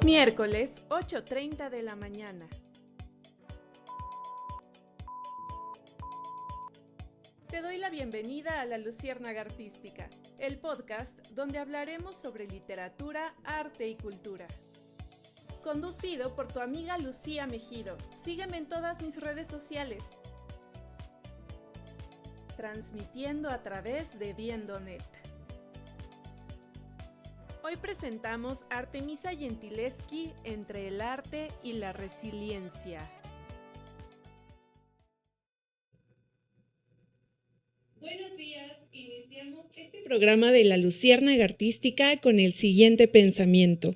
Miércoles, 8:30 de la mañana. Te doy la bienvenida a La Luciérnaga Artística, el podcast donde hablaremos sobre literatura, arte y cultura. Conducido por tu amiga Lucía Mejido. Sígueme en todas mis redes sociales. Transmitiendo a través de Viendonet. Hoy presentamos Artemisa Gentileschi, Entre el arte y la resiliencia. Buenos días, iniciamos este programa de La Luciérnaga Artística con el siguiente pensamiento.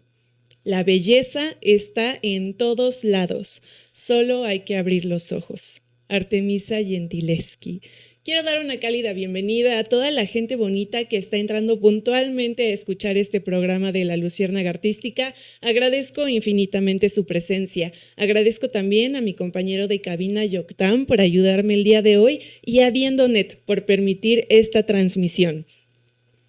La belleza está en todos lados, solo hay que abrir los ojos. Artemisa Gentileschi. Quiero dar una cálida bienvenida a toda la gente bonita que está entrando puntualmente a escuchar este programa de La Luciérnaga Artística. Agradezco infinitamente su presencia. Agradezco también a mi compañero de cabina Yoctam por ayudarme el día de hoy y a Viendonet por permitir esta transmisión.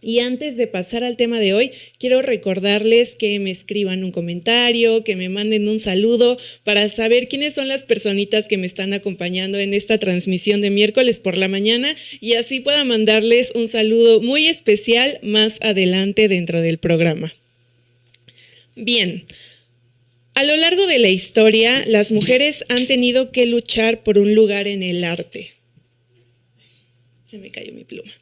Y antes de pasar al tema de hoy, quiero recordarles que me escriban un comentario, que me manden un saludo para saber quiénes son las personitas que me están acompañando en esta transmisión de miércoles por la mañana y así pueda mandarles un saludo muy especial más adelante dentro del programa. Bien, a lo largo de la historia, las mujeres han tenido que luchar por un lugar en el arte. Se me cayó mi pluma.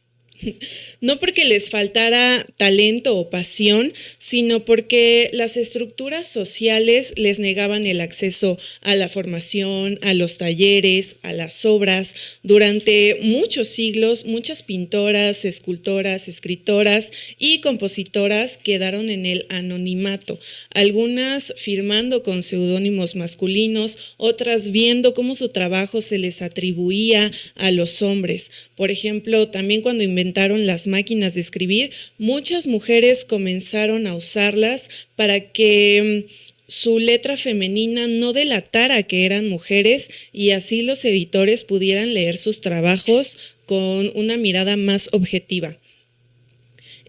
No porque les faltara talento o pasión, sino porque las estructuras sociales les negaban el acceso a la formación, a los talleres, a las obras. Durante muchos siglos, muchas pintoras, escultoras, escritoras y compositoras quedaron en el anonimato, algunas firmando con seudónimos masculinos, otras viendo cómo su trabajo se les atribuía a los hombres. Por ejemplo, también cuando inventaron las máquinas de escribir, muchas mujeres comenzaron a usarlas para que su letra femenina no delatara que eran mujeres y así los editores pudieran leer sus trabajos con una mirada más objetiva.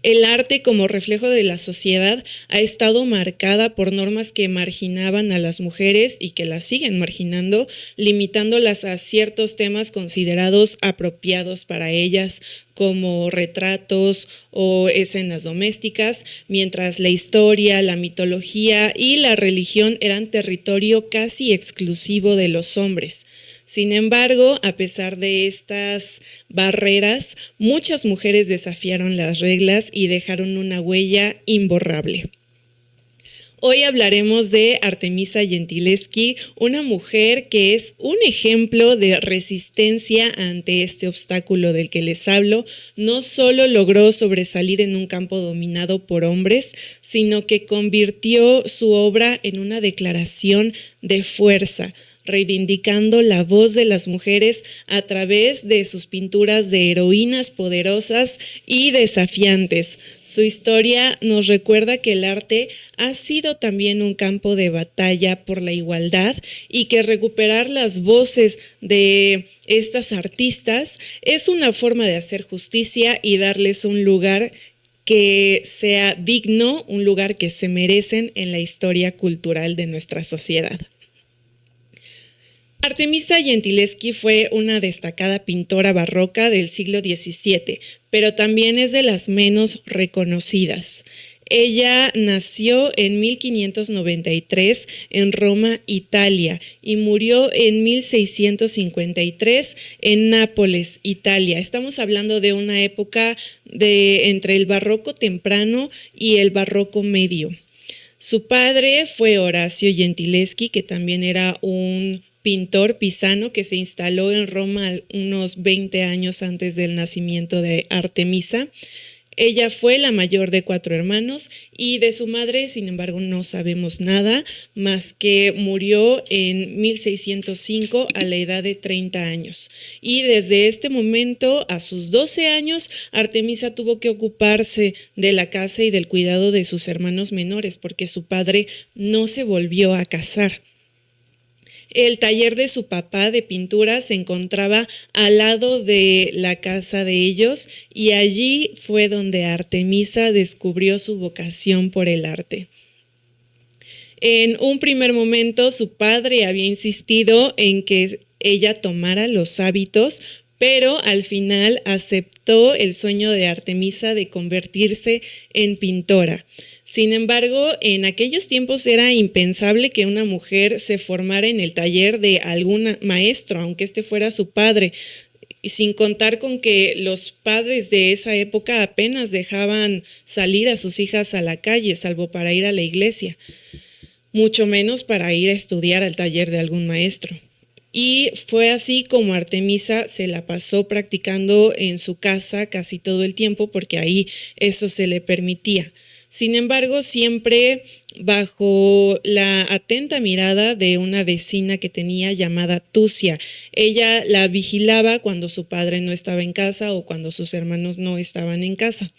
El arte como reflejo de la sociedad ha estado marcada por normas que marginaban a las mujeres y que las siguen marginando, limitándolas a ciertos temas considerados apropiados para ellas, como retratos o escenas domésticas, mientras la historia, la mitología y la religión eran territorio casi exclusivo de los hombres. Sin embargo, a pesar de estas barreras, muchas mujeres desafiaron las reglas y dejaron una huella imborrable. Hoy hablaremos de Artemisa Gentileschi, una mujer que es un ejemplo de resistencia ante este obstáculo del que les hablo. No solo logró sobresalir en un campo dominado por hombres, sino que convirtió su obra en una declaración de fuerza, reivindicando la voz de las mujeres a través de sus pinturas de heroínas poderosas y desafiantes. Su historia nos recuerda que el arte ha sido también un campo de batalla por la igualdad y que recuperar las voces de estas artistas es una forma de hacer justicia y darles un lugar que sea digno, un lugar que se merecen en la historia cultural de nuestra sociedad. Artemisa Gentileschi fue una destacada pintora barroca del siglo XVII, pero también es de las menos reconocidas. Ella nació en 1593 en Roma, Italia, y murió en 1653 en Nápoles, Italia. Estamos hablando de una época entre el barroco temprano y el barroco medio. Su padre fue Horacio Gentileschi, que también era un pintor pisano que se instaló en Roma unos 20 años antes del nacimiento de Artemisa. Ella fue la mayor de 4 hermanos y de su madre, sin embargo, no sabemos nada, más que murió en 1605 a la edad de 30 años. Y desde este momento, a sus 12 años, Artemisa tuvo que ocuparse de la casa y del cuidado de sus hermanos menores, porque su padre no se volvió a casar. El taller de su papá de pintura se encontraba al lado de la casa de ellos y allí fue donde Artemisa descubrió su vocación por el arte. En un primer momento, su padre había insistido en que ella tomara los hábitos, pero al final aceptó el sueño de Artemisa de convertirse en pintora. Sin embargo, en aquellos tiempos era impensable que una mujer se formara en el taller de algún maestro, aunque este fuera su padre, y sin contar con que los padres de esa época apenas dejaban salir a sus hijas a la calle, salvo para ir a la iglesia, mucho menos para ir a estudiar al taller de algún maestro. Y fue así como Artemisa se la pasó practicando en su casa casi todo el tiempo, porque ahí eso se le permitía. Sin embargo, siempre bajo la atenta mirada de una vecina que tenía llamada Tucia. Ella la vigilaba cuando su padre no estaba en casa o cuando sus hermanos no estaban en casa.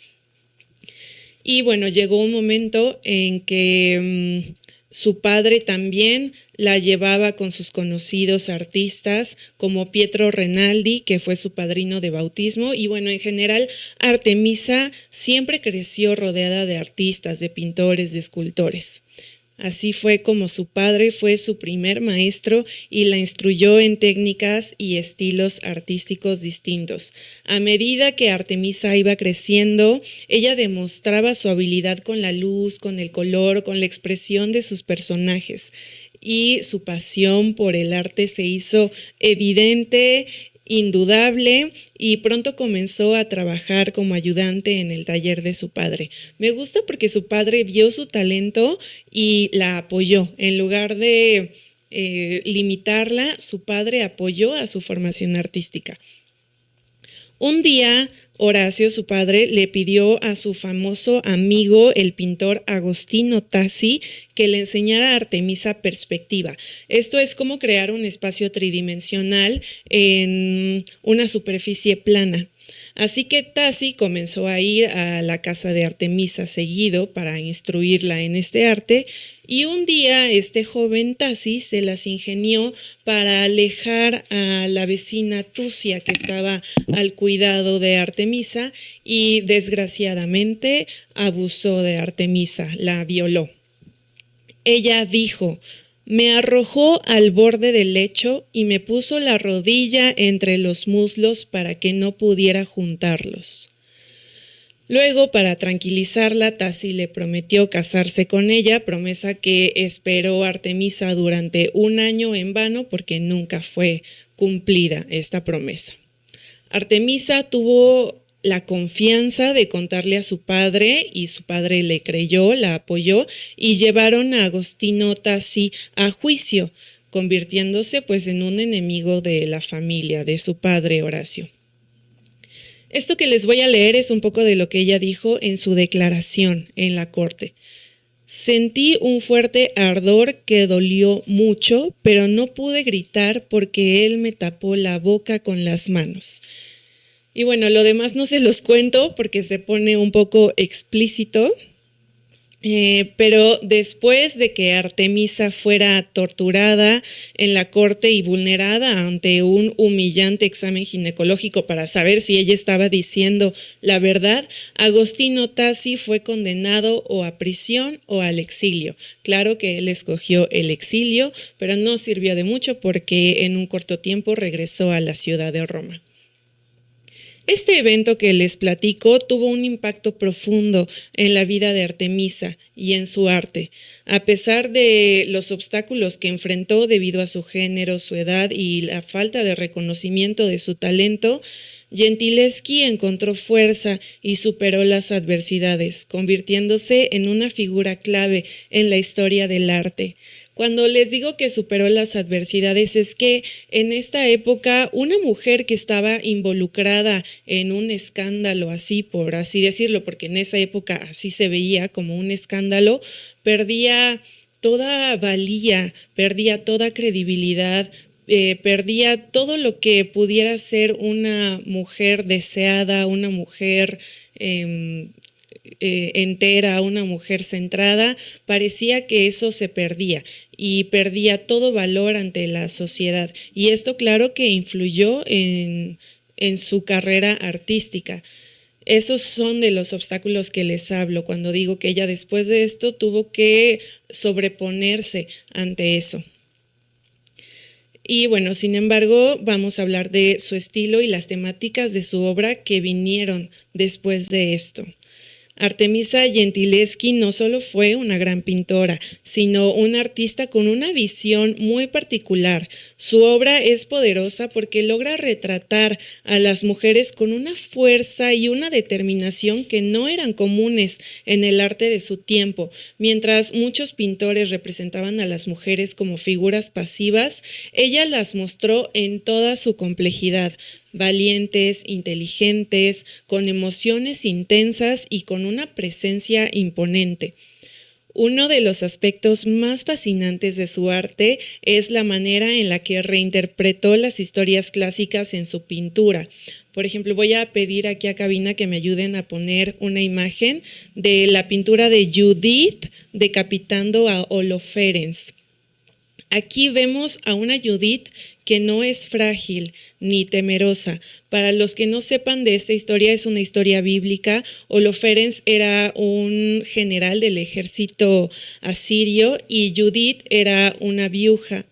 Y bueno, llegó un momento en que su padre también la llevaba con sus conocidos artistas como Pietro Renaldi, que fue su padrino de bautismo. Y bueno, en general, Artemisa siempre creció rodeada de artistas, de pintores, de escultores. Así fue como su padre fue su primer maestro y la instruyó en técnicas y estilos artísticos distintos. A medida que Artemisa iba creciendo, ella demostraba su habilidad con la luz, con el color, con la expresión de sus personajes. Y su pasión por el arte se hizo evidente, indudable, y pronto comenzó a trabajar como ayudante en el taller de su padre. Me gusta porque su padre vio su talento y la apoyó. En lugar de limitarla, su padre apoyó a su formación artística. Un día, Horacio, su padre, le pidió a su famoso amigo, el pintor Agostino Tassi, que le enseñara a Artemisa perspectiva. Esto es como crear un espacio tridimensional en una superficie plana. Así que Tassi comenzó a ir a la casa de Artemisa seguido para instruirla en este arte, y un día este joven Tassi se las ingenió para alejar a la vecina Tucia, que estaba al cuidado de Artemisa, y desgraciadamente abusó de Artemisa, la violó. Ella dijo: me arrojó al borde del lecho y me puso la rodilla entre los muslos para que no pudiera juntarlos. Luego, para tranquilizarla, Tassi le prometió casarse con ella, promesa que esperó Artemisa durante 1 año en vano porque nunca fue cumplida esta promesa. Artemisa tuvo la confianza de contarle a su padre y su padre le creyó, la apoyó y llevaron a Agostino Tassi a juicio, convirtiéndose pues en un enemigo de la familia de su padre Horacio. Esto que les voy a leer es un poco de lo que ella dijo en su declaración en la corte. Sentí un fuerte ardor que dolió mucho, pero no pude gritar porque él me tapó la boca con las manos. Y bueno, lo demás no se los cuento porque se pone un poco explícito. Pero después de que Artemisa fuera torturada en la corte y vulnerada ante un humillante examen ginecológico para saber si ella estaba diciendo la verdad, Agostino Tassi fue condenado o a prisión o al exilio. Claro que él escogió el exilio, pero no sirvió de mucho porque en un corto tiempo regresó a la ciudad de Roma. Este evento que les platico tuvo un impacto profundo en la vida de Artemisa y en su arte. A pesar de los obstáculos que enfrentó debido a su género, su edad y la falta de reconocimiento de su talento, Gentileschi encontró fuerza y superó las adversidades, convirtiéndose en una figura clave en la historia del arte. Cuando les digo que superó las adversidades es que en esta época una mujer que estaba involucrada en un escándalo así, por así decirlo, porque en esa época así se veía como un escándalo, perdía toda valía, perdía toda credibilidad, perdía todo lo que pudiera ser una mujer deseada, una mujer entera, una mujer centrada. Parecía que eso se perdía y perdía todo valor ante la sociedad. Y esto claro que influyó en su carrera artística. Esos son de los obstáculos que les hablo cuando digo que ella después de esto tuvo que sobreponerse ante eso. Y bueno, sin embargo, vamos a hablar de su estilo y las temáticas de su obra que vinieron después de esto. Artemisa Gentileschi no solo fue una gran pintora, sino una artista con una visión muy particular. Su obra es poderosa porque logra retratar a las mujeres con una fuerza y una determinación que no eran comunes en el arte de su tiempo. Mientras muchos pintores representaban a las mujeres como figuras pasivas, ella las mostró en toda su complejidad. Valientes, inteligentes, con emociones intensas y con una presencia imponente. Uno de los aspectos más fascinantes de su arte es la manera en la que reinterpretó las historias clásicas en su pintura. Por ejemplo, voy a pedir aquí a cabina que me ayuden a poner una imagen de la pintura de Judith decapitando a Holofernes. Aquí vemos a una Judith que no es frágil ni temerosa. Para los que no sepan de esta historia, es una historia bíblica. Holofernes era un general del ejército asirio y Judith era una viuda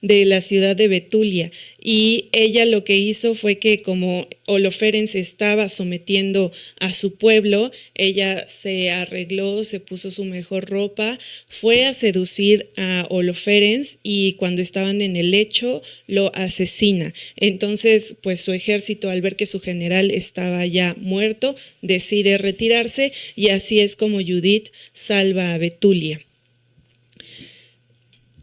de la ciudad de Betulia. Y ella lo que hizo fue que como Holofernes estaba sometiendo a su pueblo, ella se arregló, se puso su mejor ropa, fue a seducir a Holofernes y cuando estaban en el lecho lo asesina. Entonces, pues su ejército, al ver que su general estaba ya muerto, decide retirarse y así es como Judith salva a Betulia.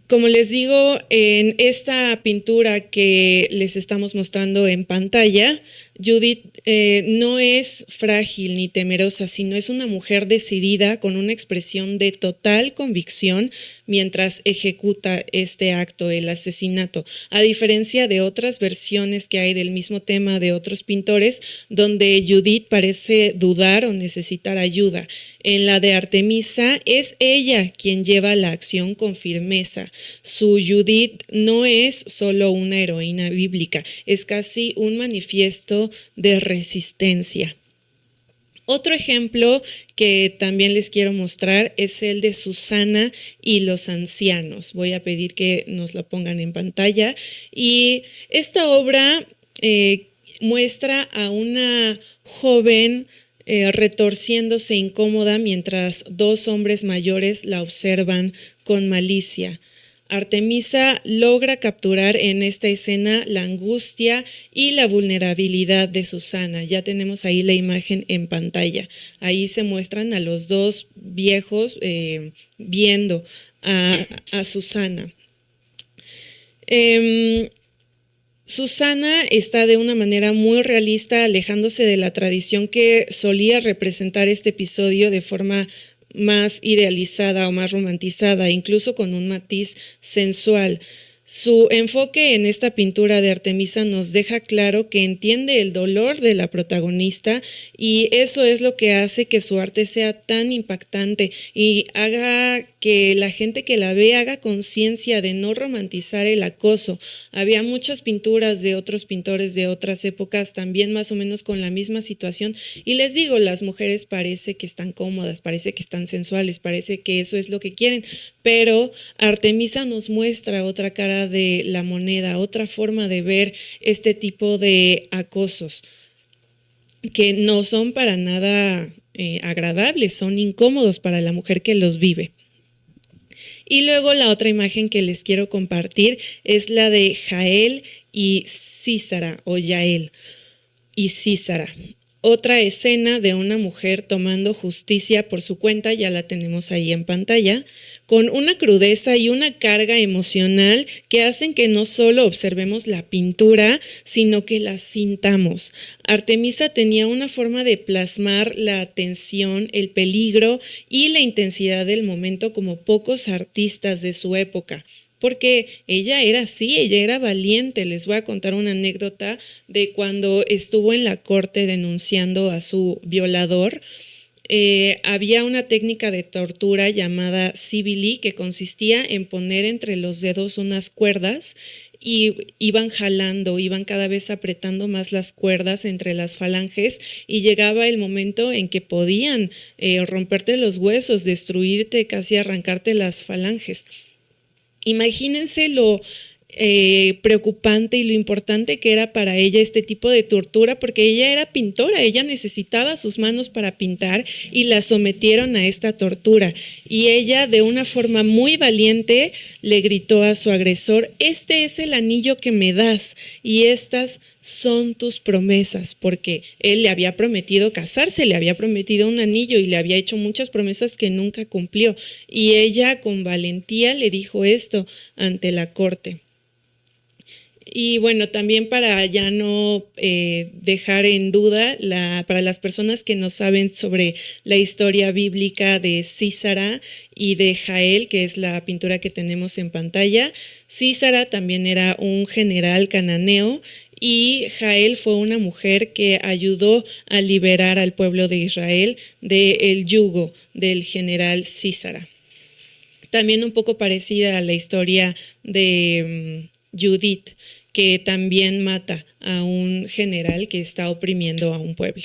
Como les digo, en esta pintura que les estamos mostrando en pantalla, Judith no es frágil ni temerosa, sino es una mujer decidida con una expresión de total convicción mientras ejecuta este acto, el asesinato. A diferencia de otras versiones que hay del mismo tema de otros pintores, donde Judith parece dudar o necesitar ayuda. En la de Artemisa es ella quien lleva la acción con firmeza. Su Judith no es solo una heroína bíblica, es casi un manifiesto de resistencia. Otro ejemplo que también les quiero mostrar es el de Susana y los ancianos. Voy a pedir que nos la pongan en pantalla. Y esta obra muestra a una joven retorciéndose incómoda mientras dos hombres mayores la observan con malicia. Artemisa logra capturar en esta escena la angustia y la vulnerabilidad de Susana. Ya tenemos ahí la imagen en pantalla. Ahí se muestran a los dos viejos viendo a Susana. Susana está de una manera muy realista, alejándose de la tradición que solía representar este episodio de forma más idealizada o más romantizada, incluso con un matiz sensual. Su enfoque en esta pintura de Artemisa nos deja claro que entiende el dolor de la protagonista y eso es lo que hace que su arte sea tan impactante y haga que la gente que la ve haga conciencia de no romantizar el acoso. Había muchas pinturas de otros pintores de otras épocas también más o menos con la misma situación y les digo, las mujeres parece que están cómodas, parece que están sensuales, parece que eso es lo que quieren, pero Artemisa nos muestra otra cara de la moneda, otra forma de ver este tipo de acosos que no son para nada agradables, son incómodos para la mujer que los vive. Y luego la otra imagen que les quiero compartir es la de Jael y Císara o Yael y Císara. Otra escena de una mujer tomando justicia por su cuenta, ya la tenemos ahí en pantalla, con una crudeza y una carga emocional que hacen que no solo observemos la pintura, sino que la sintamos. Artemisa tenía una forma de plasmar la tensión, el peligro y la intensidad del momento como pocos artistas de su época. Porque ella era así, ella era valiente. Les voy a contar una anécdota de cuando estuvo en la corte denunciando a su violador. había una técnica de tortura llamada sibili que consistía en poner entre los dedos unas cuerdas y iban jalando, iban cada vez apretando más las cuerdas entre las falanges y llegaba el momento en que podían romperte los huesos, destruirte, casi arrancarte las falanges. Imagínense lo preocupante y lo importante que era para ella este tipo de tortura, porque ella era pintora, ella necesitaba sus manos para pintar y la sometieron a esta tortura. Y ella, de una forma muy valiente, le gritó a su agresor: este es el anillo que me das y estas son tus promesas, porque él le había prometido casarse, le había prometido un anillo y le había hecho muchas promesas que nunca cumplió. Y ella con valentía le dijo esto ante la corte. Y bueno, también para ya no dejar en duda, para las personas que no saben sobre la historia bíblica de Sísara y de Jael, que es la pintura que tenemos en pantalla, Sísara también era un general cananeo y Jael fue una mujer que ayudó a liberar al pueblo de Israel del yugo del general Sísara. También un poco parecida a la historia de Judith, que también mata a un general que está oprimiendo a un pueblo.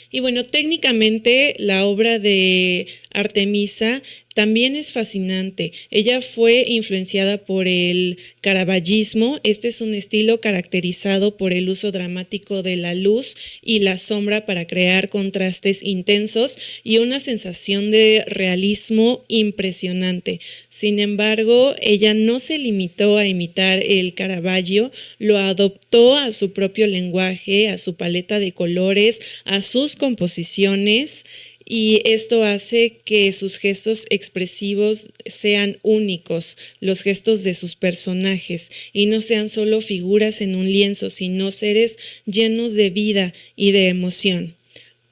Y bueno, técnicamente la obra de Artemisa también es fascinante. Ella fue influenciada por el caravallismo. Este es un estilo caracterizado por el uso dramático de la luz y la sombra para crear contrastes intensos y una sensación de realismo impresionante. Sin embargo, ella no se limitó a imitar el Caravaggio, lo adoptó a su propio lenguaje, a su paleta de colores, a sus composiciones. Y esto hace que sus gestos expresivos sean únicos, los gestos de sus personajes, y no sean solo figuras en un lienzo, sino seres llenos de vida y de emoción.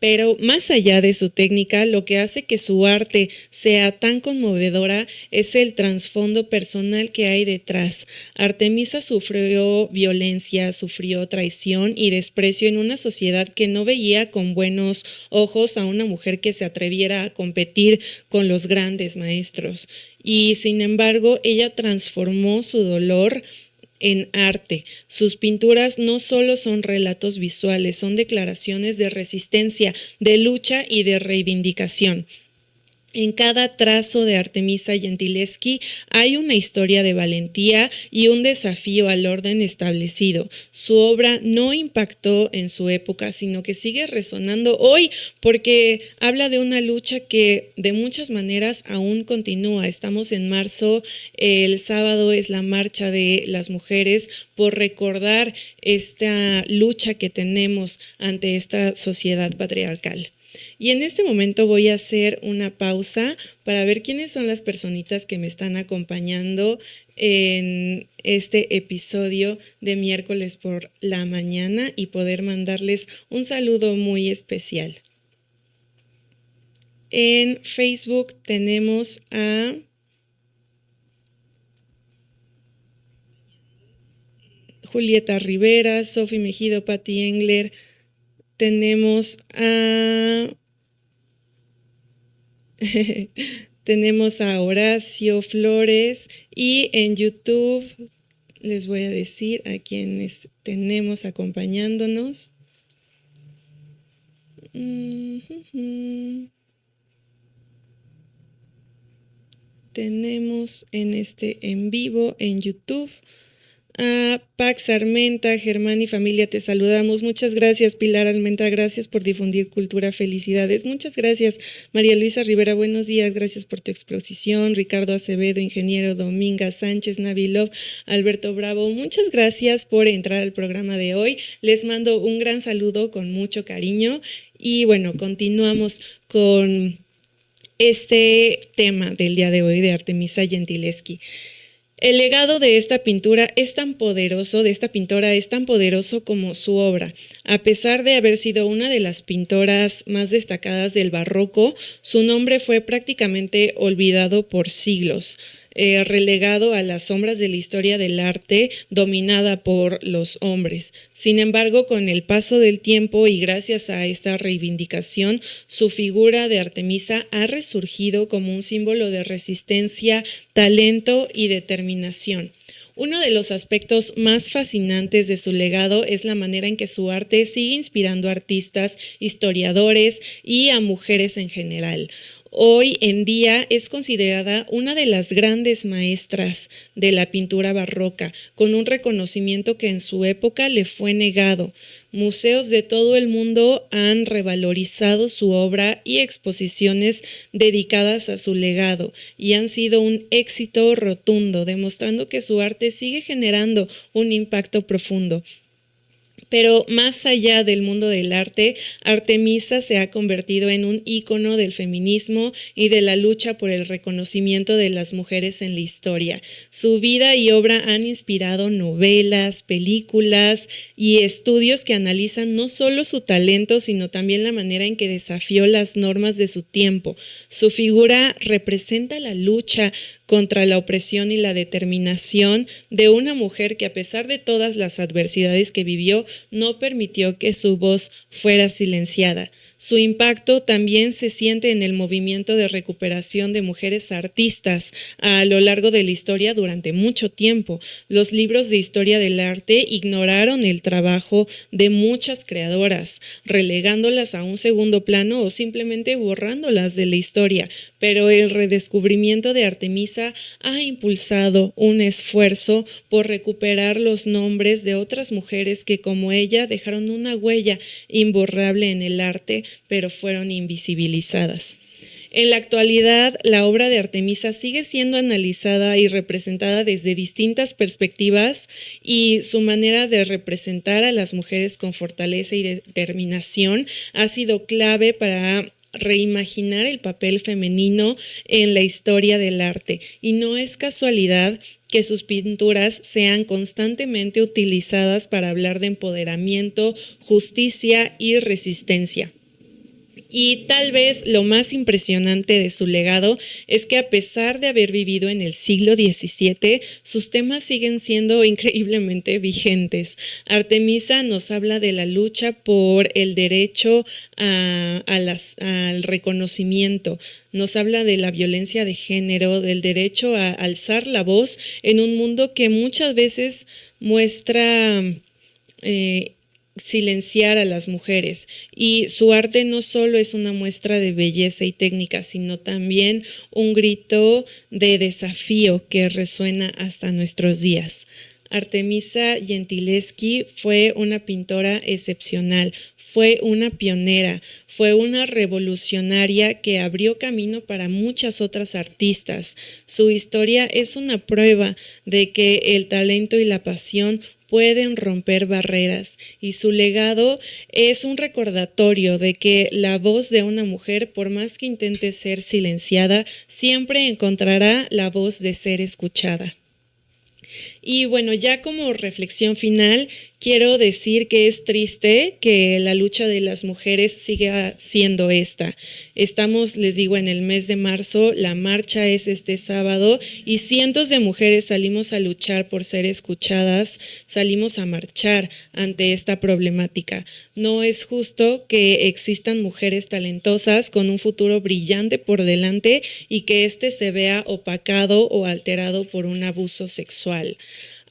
Pero más allá de su técnica, lo que hace que su arte sea tan conmovedora es el trasfondo personal que hay detrás. Artemisa sufrió violencia, sufrió traición y desprecio en una sociedad que no veía con buenos ojos a una mujer que se atreviera a competir con los grandes maestros. Y sin embargo, ella transformó su dolor en arte. Sus pinturas no solo son relatos visuales, son declaraciones de resistencia, de lucha y de reivindicación. En cada trazo de Artemisa Gentileschi hay una historia de valentía y un desafío al orden establecido. Su obra no impactó en su época, sino que sigue resonando hoy porque habla de una lucha que de muchas maneras aún continúa. Estamos en marzo, el sábado es la marcha de las mujeres por recordar esta lucha que tenemos ante esta sociedad patriarcal. Y en este momento voy a hacer una pausa para ver quiénes son las personitas que me están acompañando en este episodio de miércoles por la mañana y poder mandarles un saludo muy especial. En Facebook tenemos a Julieta Rivera, Sofi Mejido, Patti Engler. Tenemos a tenemos a Horacio Flores y en YouTube les voy a decir a quienes tenemos acompañándonos. Tenemos en este en vivo en YouTube a Pax Armenta, Germán y familia, te saludamos. Muchas gracias, Pilar Armenta, gracias por difundir cultura, felicidades. Muchas gracias, María Luisa Rivera, buenos días, gracias por tu exposición. Ricardo Acevedo, ingeniero, Dominga Sánchez, Navilov, Alberto Bravo, muchas gracias por entrar al programa de hoy. Les mando un gran saludo con mucho cariño y bueno, continuamos con este tema del día de hoy de Artemisa Gentileschi. El legado de esta pintura es tan poderoso, de esta pintora es tan poderoso como su obra. A pesar de haber sido una de las pintoras más destacadas del barroco, su nombre fue prácticamente olvidado por siglos. relegado a las sombras de la historia del arte dominada por los hombres. Sin embargo, con el paso del tiempo y gracias a esta reivindicación, su figura de Artemisa ha resurgido como un símbolo de resistencia, talento y determinación. Uno de los aspectos más fascinantes de su legado es la manera en que su arte sigue inspirando a artistas, historiadores y a mujeres en general. Hoy en día es considerada una de las grandes maestras de la pintura barroca, con un reconocimiento que en su época le fue negado. Museos de todo el mundo han revalorizado su obra y exposiciones dedicadas a su legado y han sido un éxito rotundo, demostrando que su arte sigue generando un impacto profundo. Pero más allá del mundo del arte, Artemisa se ha convertido en un ícono del feminismo y de la lucha por el reconocimiento de las mujeres en la historia. Su vida y obra han inspirado novelas, películas y estudios que analizan no solo su talento, sino también la manera en que desafió las normas de su tiempo. Su figura representa la lucha contra la opresión y la determinación de una mujer que, a pesar de todas las adversidades que vivió, no permitió que su voz fuera silenciada. Su impacto también se siente en el movimiento de recuperación de mujeres artistas a lo largo de la historia durante mucho tiempo. Los libros de historia del arte ignoraron el trabajo de muchas creadoras, relegándolas a un segundo plano o simplemente borrándolas de la historia. Pero el redescubrimiento de Artemisa ha impulsado un esfuerzo por recuperar los nombres de otras mujeres que, como ella, dejaron una huella imborrable en el arte, pero fueron invisibilizadas. En la actualidad, la obra de Artemisa sigue siendo analizada y representada desde distintas perspectivas y su manera de representar a las mujeres con fortaleza y determinación ha sido clave para reimaginar el papel femenino en la historia del arte. Y no es casualidad que sus pinturas sean constantemente utilizadas para hablar de empoderamiento, justicia y resistencia. Y tal vez lo más impresionante de su legado es que, a pesar de haber vivido en el siglo XVII, sus temas siguen siendo increíblemente vigentes. Artemisa nos habla de la lucha por el derecho al reconocimiento, nos habla de la violencia de género, del derecho a alzar la voz en un mundo que muchas veces muestra silenciar a las mujeres, y su arte no solo es una muestra de belleza y técnica, sino también un grito de desafío que resuena hasta nuestros días. Artemisa Gentileschi fue una pintora excepcional, fue una pionera, fue una revolucionaria que abrió camino para muchas otras artistas. Su historia es una prueba de que el talento y la pasión pueden romper barreras, y su legado es un recordatorio de que la voz de una mujer, por más que intente ser silenciada, siempre encontrará la voz de ser escuchada. Y bueno, ya como reflexión final, quiero decir que es triste que la lucha de las mujeres siga siendo esta. Estamos, les digo, en el mes de marzo, la marcha es este sábado y cientos de mujeres salimos a luchar por ser escuchadas, salimos a marchar ante esta problemática. No es justo que existan mujeres talentosas con un futuro brillante por delante y que éste se vea opacado o alterado por un abuso sexual.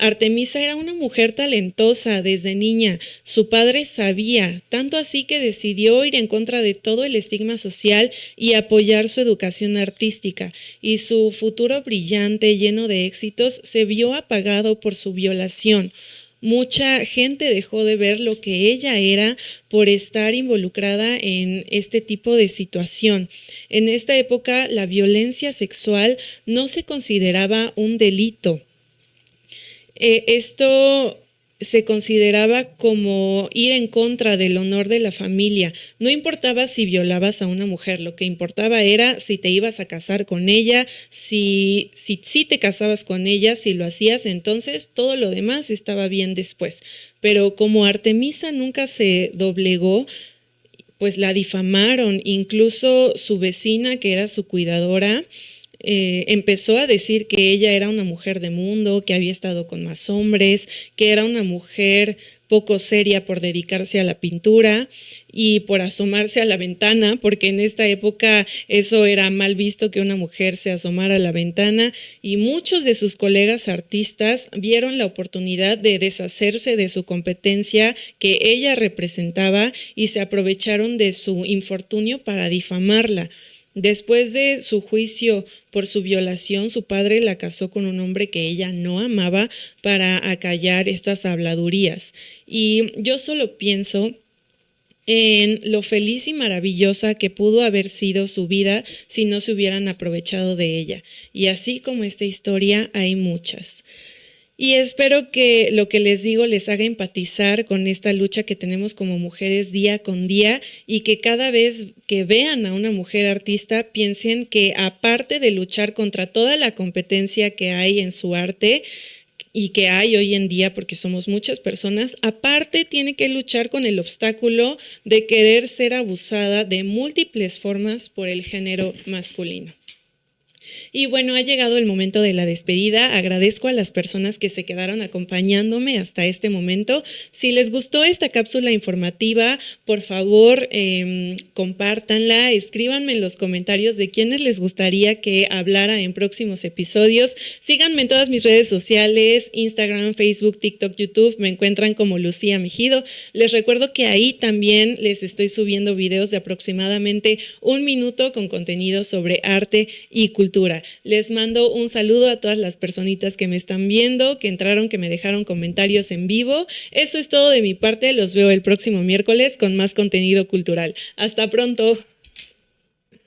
Artemisa era una mujer talentosa desde niña. Su padre sabía, tanto así que decidió ir en contra de todo el estigma social y apoyar su educación artística. Y su futuro brillante, lleno de éxitos, se vio apagado por su violación. Mucha gente dejó de ver lo que ella era por estar involucrada en este tipo de situación. En esta época, la violencia sexual no se consideraba un delito. Esto se consideraba como ir en contra del honor de la familia. No importaba si violabas a una mujer, lo que importaba era si te ibas a casar con ella, si te casabas con ella, si lo hacías, entonces todo lo demás estaba bien después. Pero como Artemisa nunca se doblegó, pues la difamaron. Incluso su vecina, que era su cuidadora, empezó a decir que ella era una mujer de mundo, que había estado con más hombres, que era una mujer poco seria por dedicarse a la pintura y por asomarse a la ventana, porque en esta época eso era mal visto, que una mujer se asomara a la ventana, y muchos de sus colegas artistas vieron la oportunidad de deshacerse de su competencia que ella representaba y se aprovecharon de su infortunio para difamarla. Después de su juicio por su violación, su padre la casó con un hombre que ella no amaba para acallar estas habladurías. Y yo solo pienso en lo feliz y maravillosa que pudo haber sido su vida si no se hubieran aprovechado de ella. Y así como esta historia, hay muchas. Y espero que lo que les digo les haga empatizar con esta lucha que tenemos como mujeres día con día, y que cada vez que vean a una mujer artista piensen que, aparte de luchar contra toda la competencia que hay en su arte y que hay hoy en día, porque somos muchas personas, aparte tiene que luchar con el obstáculo de querer ser abusada de múltiples formas por el género masculino. Y bueno, ha llegado el momento de la despedida. Agradezco a las personas que se quedaron acompañándome hasta este momento. Si les gustó esta cápsula informativa, por favor, compártanla, escríbanme en los comentarios de quiénes les gustaría que hablara en próximos episodios. Síganme en todas mis redes sociales, Instagram, Facebook, TikTok, YouTube. Me encuentran como Lucía Mejido. Les recuerdo que ahí también les estoy subiendo videos de aproximadamente 1 minuto con contenido sobre arte y cultura. Les mando un saludo a todas las personitas que me están viendo, que entraron, que me dejaron comentarios en vivo. Eso es todo de mi parte. Los veo el próximo miércoles con más contenido cultural. Hasta pronto.